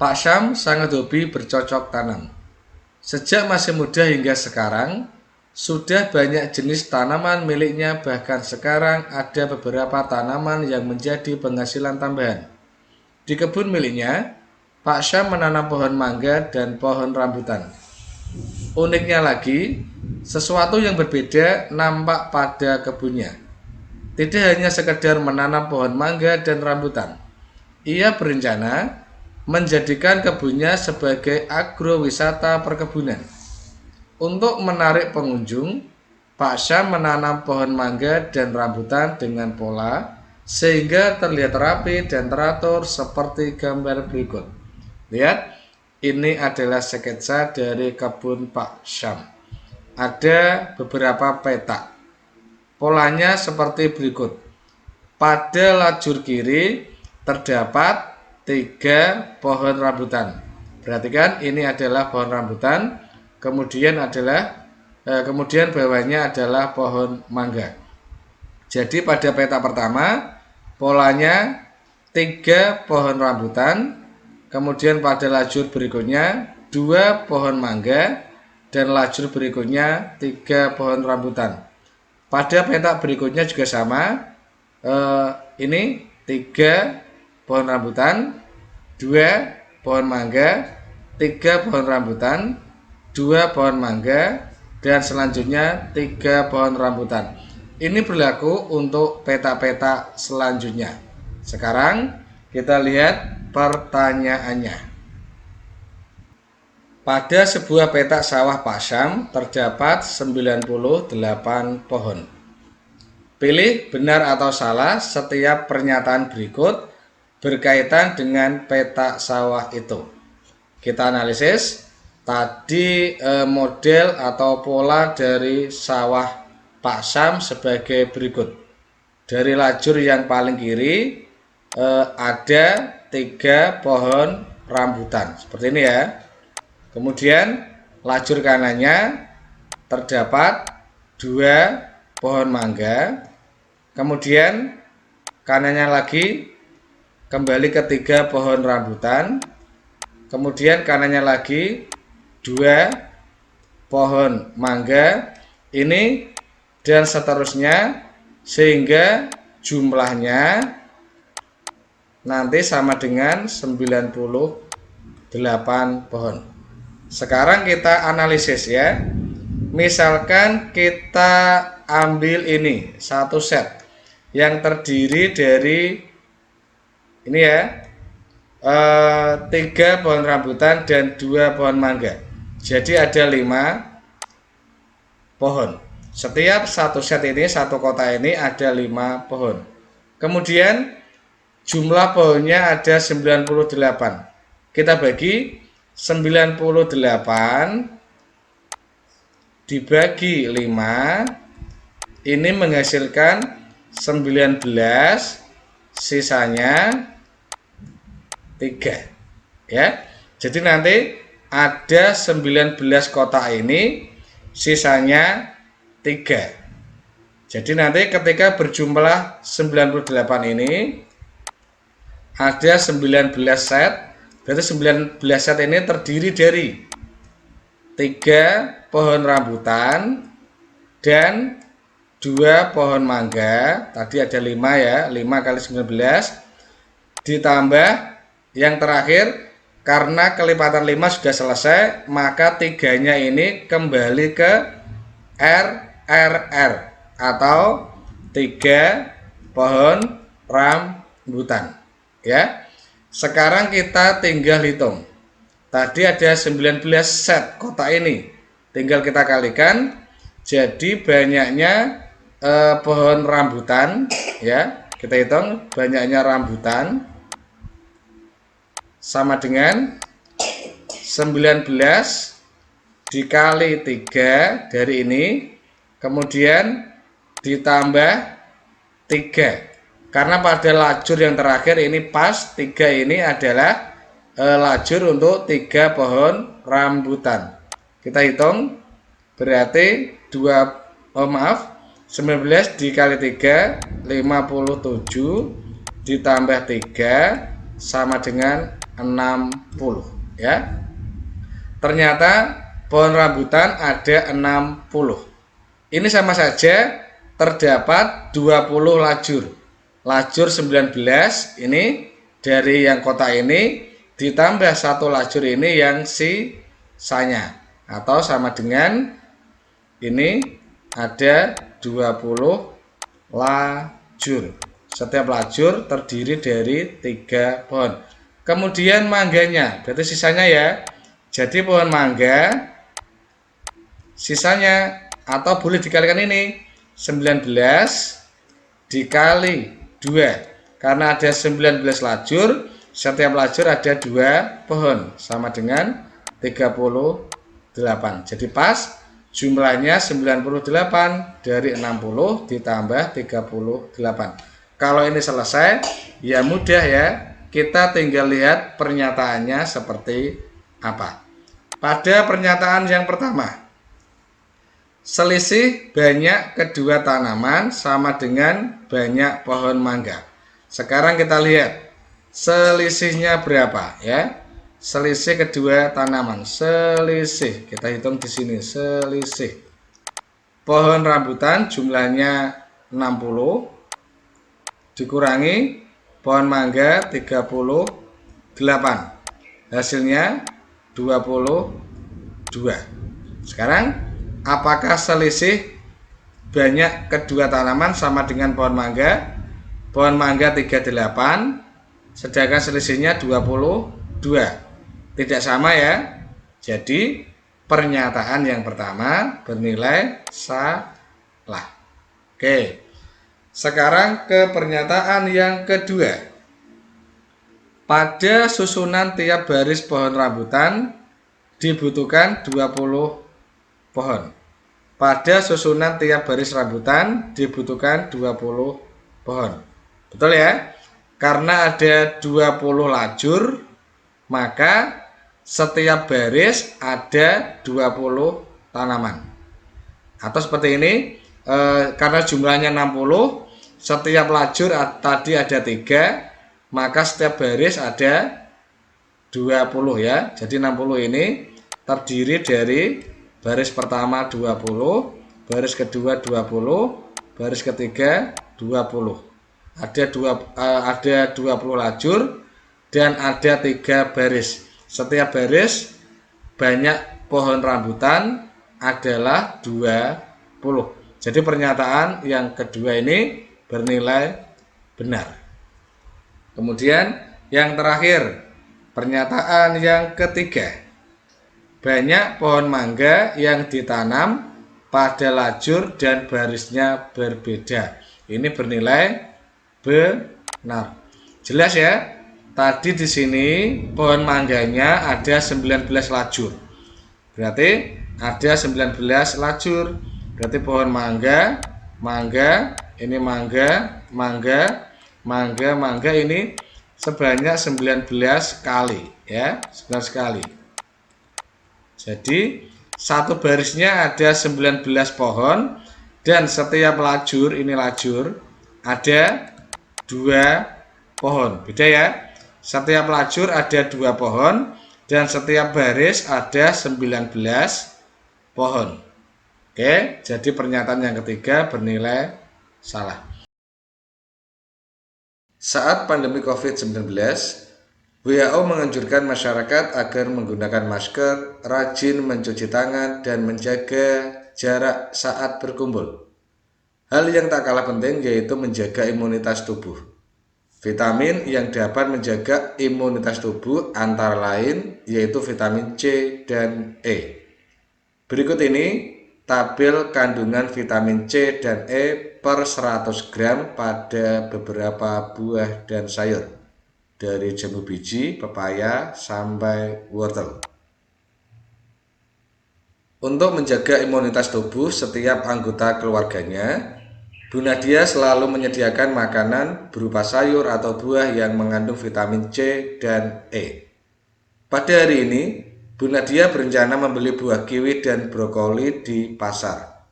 Pak Syam sangat hobi bercocok tanam. Sejak masih muda hingga sekarang, sudah banyak jenis tanaman miliknya, bahkan sekarang ada beberapa tanaman yang menjadi penghasilan tambahan. Di kebun miliknya, Pak Syam menanam pohon mangga dan pohon rambutan. Uniknya lagi, sesuatu yang berbeda nampak pada kebunnya. Tidak hanya sekedar menanam pohon mangga dan rambutan, ia berencana menjadikan kebunnya sebagai agrowisata perkebunan. Untuk menarik pengunjung, Pak Syam menanam pohon mangga dan rambutan dengan pola sehingga terlihat rapi dan teratur seperti gambar berikut. Lihat, ini adalah sketsa dari kebun Pak Syam. Ada beberapa peta. Polanya seperti berikut. Pada lajur kiri terdapat 3 pohon rambutan. Perhatikan, ini adalah pohon rambutan, kemudian bawahnya adalah pohon mangga. Jadi pada peta pertama polanya 3 pohon rambutan, kemudian pada lajur berikutnya 2 pohon mangga, dan lajur berikutnya 3 pohon rambutan. Pada peta berikutnya juga sama. Ini 3 pohon rambutan, 2 pohon mangga, 3 pohon rambutan, 2 pohon mangga, dan selanjutnya 3 pohon rambutan. Ini berlaku untuk peta-peta selanjutnya. Sekarang kita lihat pertanyaannya. Pada sebuah peta sawah Pak Syam terdapat 98 pohon. Pilih benar atau salah setiap pernyataan berikut berkaitan dengan peta sawah itu. Kita analisis. Tadi model atau pola dari sawah Pak Syam sebagai berikut. Dari lajur yang paling kiri ada 3 pohon rambutan. Seperti ini ya. Kemudian lajur kanannya terdapat 2 pohon mangga. Kemudian kanannya lagi kembali ke 3 pohon rambutan. Kemudian kanannya lagi 2 pohon mangga. Ini dan seterusnya sehingga jumlahnya nanti sama dengan 98 pohon. Sekarang kita analisis ya. Misalkan kita ambil ini satu set yang terdiri dari ini ya, 3 pohon rambutan dan 2 pohon mangga. Jadi ada 5 pohon. Setiap satu set ini, satu kotak ini ada 5 pohon. Kemudian jumlah pohonnya ada 98. Kita bagi 98 dibagi 5, ini menghasilkan 19, sisanya 3 ya. Jadi nanti ada 19 kotak ini, sisanya 3. Jadi nanti ketika berjumlah 98 ini ada 19 set. Berarti 19 set ini terdiri dari 3 pohon rambutan dan 2 pohon mangga. Tadi ada 5 ya, 5 kali 19 ditambah yang terakhir, karena kelipatan 5 sudah selesai, maka 3-nya ini kembali ke RRR atau 3 pohon rambutan ya. Sekarang kita tinggal hitung. Tadi ada 19 set kotak ini. Tinggal kita kalikan. Jadi banyaknya pohon rambutan ya. Kita hitung banyaknya rambutan sama dengan 19 dikali 3 dari ini. Kemudian ditambah 3. Karena pada lajur yang terakhir ini pas 3 ini adalah lajur untuk 3 pohon rambutan. Kita hitung berarti 19 dikali 3 57 ditambah 3 sama dengan 60 ya. Ternyata pohon rambutan ada 60. Ini sama saja terdapat 20 lajur. Lajur 19 ini dari yang kotak ini ditambah satu lajur ini yang sisanya, atau sama dengan ini ada 20 lajur. Setiap lajur terdiri dari 3 pohon. Kemudian mangganya, berarti sisanya ya. Jadi pohon mangga sisanya, atau boleh dikalikan ini 19 dikali 2, karena ada 19 lajur, setiap lajur ada 2 pohon, sama dengan 38. Jadi pas jumlahnya 98 dari 60 ditambah 38. Kalau ini selesai, ya mudah ya. Kita tinggal lihat pernyataannya seperti apa. Pada pernyataan yang pertama, selisih banyak kedua tanaman sama dengan banyak pohon mangga. Sekarang kita lihat selisihnya berapa ya. Selisih kedua tanaman, selisih kita hitung di sini. Selisih pohon rambutan jumlahnya 60 dikurangi pohon mangga 38, hasilnya 22. Sekarang apakah selisih banyak kedua tanaman sama dengan pohon mangga? Pohon mangga 38, sedangkan selisihnya 22. Tidak sama ya. Jadi pernyataan yang pertama bernilai salah. Oke. Sekarang ke pernyataan yang kedua. Pada susunan tiap baris pohon rambutan dibutuhkan 20 pohon. Pada susunan tiap baris rambutan dibutuhkan 20 pohon. Betul ya? Karena ada 20 lajur, maka setiap baris ada 20 tanaman. Atau seperti ini, karena jumlahnya 60, setiap lajur tadi ada 3, maka setiap baris ada 20 ya. Jadi 60 ini terdiri dari baris pertama 20, baris kedua 20, baris ketiga 20. Ada 20 lajur dan ada 3 baris. Setiap baris banyak pohon rambutan adalah 20. Jadi pernyataan yang kedua ini bernilai benar. Kemudian yang terakhir, pernyataan yang ketiga. Banyak pohon mangga yang ditanam pada lajur dan barisnya berbeda. Ini bernilai benar. Jelas ya? Tadi di sini pohon mangganya ada 19 lajur. Berarti ada 19 lajur. Berarti pohon mangga, ini mangga ini sebanyak 19 kali ya, 19 kali. Jadi satu barisnya ada 19 pohon dan setiap lajur, ini lajur, ada 2 pohon. Beda ya. Setiap lajur ada 2 pohon dan setiap baris ada 19 pohon. Oke, jadi pernyataan yang ketiga bernilai salah. Saat pandemi COVID-19, WHO menganjurkan masyarakat agar menggunakan masker, rajin mencuci tangan, dan menjaga jarak saat berkumpul. Hal yang tak kalah penting yaitu menjaga imunitas tubuh. Vitamin yang dapat menjaga imunitas tubuh antara lain yaitu vitamin C dan E. Berikut ini tabel kandungan vitamin C dan E per 100 gram pada beberapa buah dan sayur, dari jambu biji, pepaya, sampai wortel. Untuk menjaga imunitas tubuh setiap anggota keluarganya, Bu Nadia selalu menyediakan makanan berupa sayur atau buah yang mengandung vitamin C dan E. Pada hari ini, Bu Nadia berencana membeli buah kiwi dan brokoli di pasar.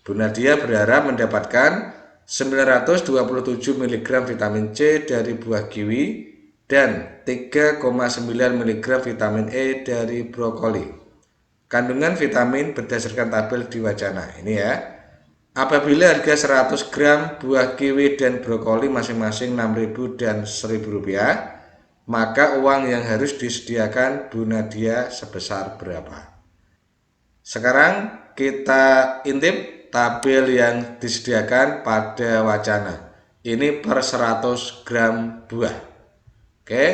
Bu Nadia berharap mendapatkan 927 mg vitamin C dari buah kiwi dan 3,9 mg vitamin E dari brokoli. Kandungan vitamin berdasarkan tabel di wacana. Ini ya. Apabila harga 100 gram buah kiwi dan brokoli masing-masing 6.000 dan Rp1.000, maka uang yang harus disediakan Bu Nadia sebesar berapa? Sekarang kita intip tabel yang disediakan pada wacana. Ini per 100 gram buah. Oke,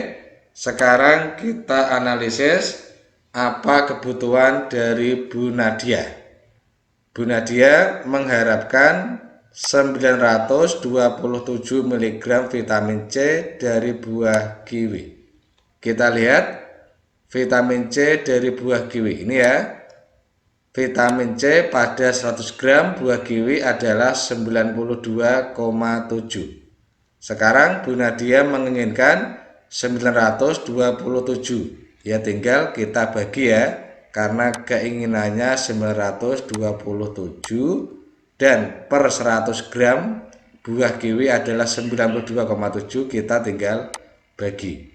sekarang kita analisis apa kebutuhan dari Bu Nadia. Bu Nadia mengharapkan 927 mg vitamin C dari buah kiwi. Kita lihat vitamin C dari buah kiwi. Ini ya. Vitamin C pada 100 gram buah kiwi adalah 92,7. Sekarang Bu Nadia menginginkan 927. Ya tinggal kita bagi ya. Karena keinginannya 927 dan per 100 gram buah kiwi adalah 92,7, kita tinggal bagi.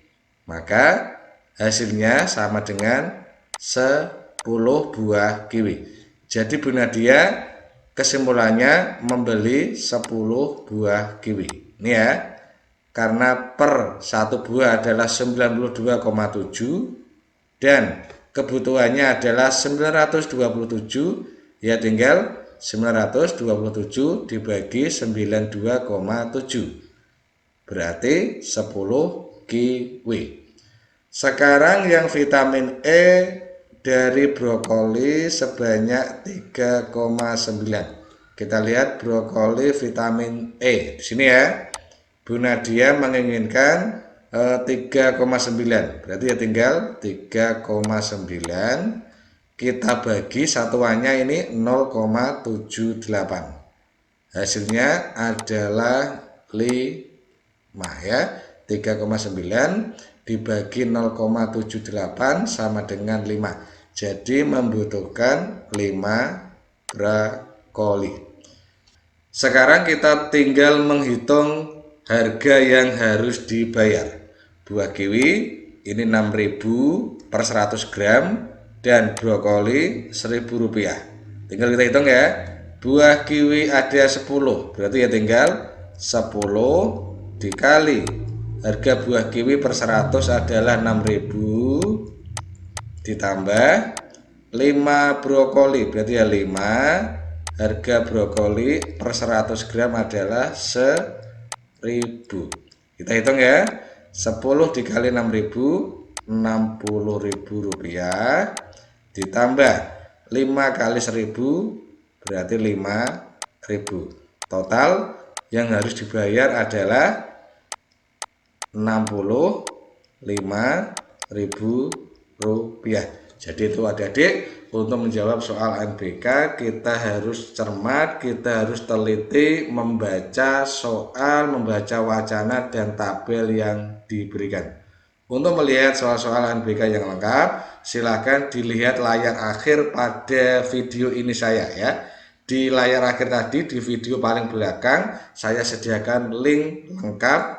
Maka hasilnya sama dengan 10 buah kiwi. Jadi Bu Nadia kesimpulannya membeli 10 buah kiwi. Ini ya. Karena per satu buah adalah 92,7 dan kebutuhannya adalah 927, ya tinggal 927 dibagi 92,7, berarti 10 kiwi. Sekarang yang vitamin E dari brokoli sebanyak 3,9. Kita lihat brokoli vitamin E di sini ya. Bu Nadia menginginkan 3,9, berarti ya tinggal 3,9 kita bagi satuannya ini 0,78, hasilnya adalah 5 ya. 3,9 dibagi 0,78 sama dengan 5, jadi membutuhkan 5 brokoli. Sekarang kita tinggal menghitung harga yang harus dibayar. Buah kiwi ini 6.000 per 100 gram dan brokoli Rp1.000. Tinggal kita hitung ya. Buah kiwi ada 10, berarti ya tinggal 10 dikali harga buah kiwi per 100 adalah 6.000 ditambah 5 brokoli, berarti ya 5. Harga brokoli per 100 gram adalah 1.000. Kita hitung ya. 10 dikali 6.000, Rp60.000 ditambah 5 kali 1.000 berarti 5.000. Total yang harus dibayar adalah Rp65.000. Jadi itu adik-adik, untuk menjawab soal UNBK kita harus cermat, kita harus teliti membaca soal, membaca wacana dan tabel yang diberikan. Untuk melihat soal-soal UNBK yang lengkap, silakan dilihat layar akhir pada video ini saya ya. Di layar akhir tadi, di video paling belakang, saya sediakan link lengkap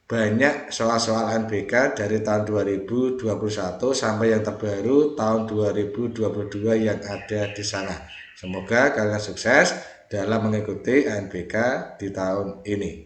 banyak soal-soal UNBK dari tahun 2021 sampai yang terbaru tahun 2022 yang ada di sana. Semoga kalian sukses dalam mengikuti UNBK di tahun ini.